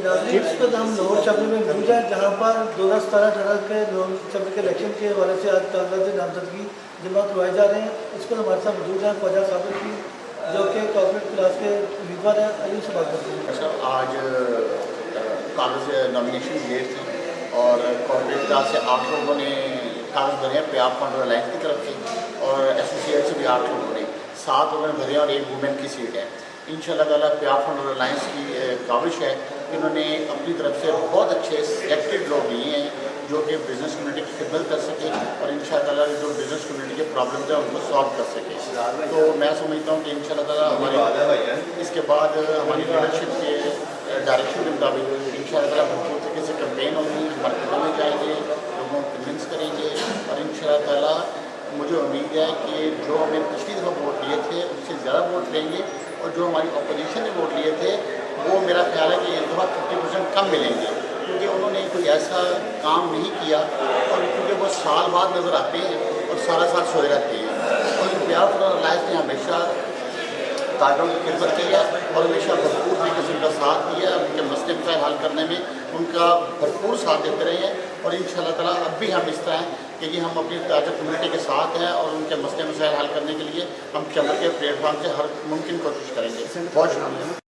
नाज़रीन, इस वक्त हम लाहौर शहर में मौजूद हैं, जहाँ पर 2017-18 के लाहौर शहर के इलेक्शन के हवाले से आज कागजात नामजदगी जमा करवाए जा रहे हैं। इस पर हमारे साथ मौजूद हैं ख्वाजा साबिर की, जो कि कॉर्पोरेट क्लास के उम्मीदवार हैं। आइए से बात करते हैं। सर, आज कागज नॉमिनेशन डेट थी और कॉर्पोरेट क्लास से 8 लोगों ने कागज भरे हैं प्याब फंड अलायंस की तरफ से, और एसोसिएट से भी 8 लोगों ने, 7 लोगों ने भरे और एक वुमेन की सीट है। इंशाल्लाह ताला प्याब फंड अलायंस की काविश है कि उन्होंने अपनी तरफ से बहुत अच्छे सिलेक्टेड लोग लिए हैं जो कि बिज़नेस कम्युनिटी की खिदमत कर सके और इंशाल्लाह ताला जो बिज़नेस कम्युनिटी के प्रॉब्लम्स हैं उनको सॉल्व कर सके। तो मैं समझता हूँ कि इंशाल्लाह ताला हमारे इसके बाद हमारी लीडरशिप के डायरेक्शन के मुताबिक इंशाल्लाह ताला भरपूर तरीके से कैंपेन होगी, मार्केटों में जाएंगे, लोगों को कन्विंस करेंगे और इंशाल्लाह ताला मुझे उम्मीद है कि जो हमें पिछली दफ़ा वोट लिए थे उससे ज़्यादा वोट लेंगे और जो हमारी अपोजिशन ने वोट लिए थे वो मेरा ख्याल है कि इस दफ़ा 50% कम मिलेंगे, क्योंकि उन्होंने कोई ऐसा काम नहीं किया और क्योंकि वो साल बाद नज़र आते हैं और सारा साल सोए रहते हैं। और प्याब फंड अलायंस ने हमेशा ताजरों की खिदमत की है और हमेशा भरपूर तरीके से उनका साथ दिया है, उनके मसले मसाइल हल करने में उनका भरपूर साथ देते रहे हैं। और इंशाल्लाह ताला अब भी हम इस तरह हैं कि हम अपनी ताजर कम्युनिटी के साथ हैं और उनके मसले मसाइल हल करने के लिए हम चैम्बर के प्लेटफॉर्म से हर मुमकिन कोशिश करेंगे। बहुत शुक्रिया।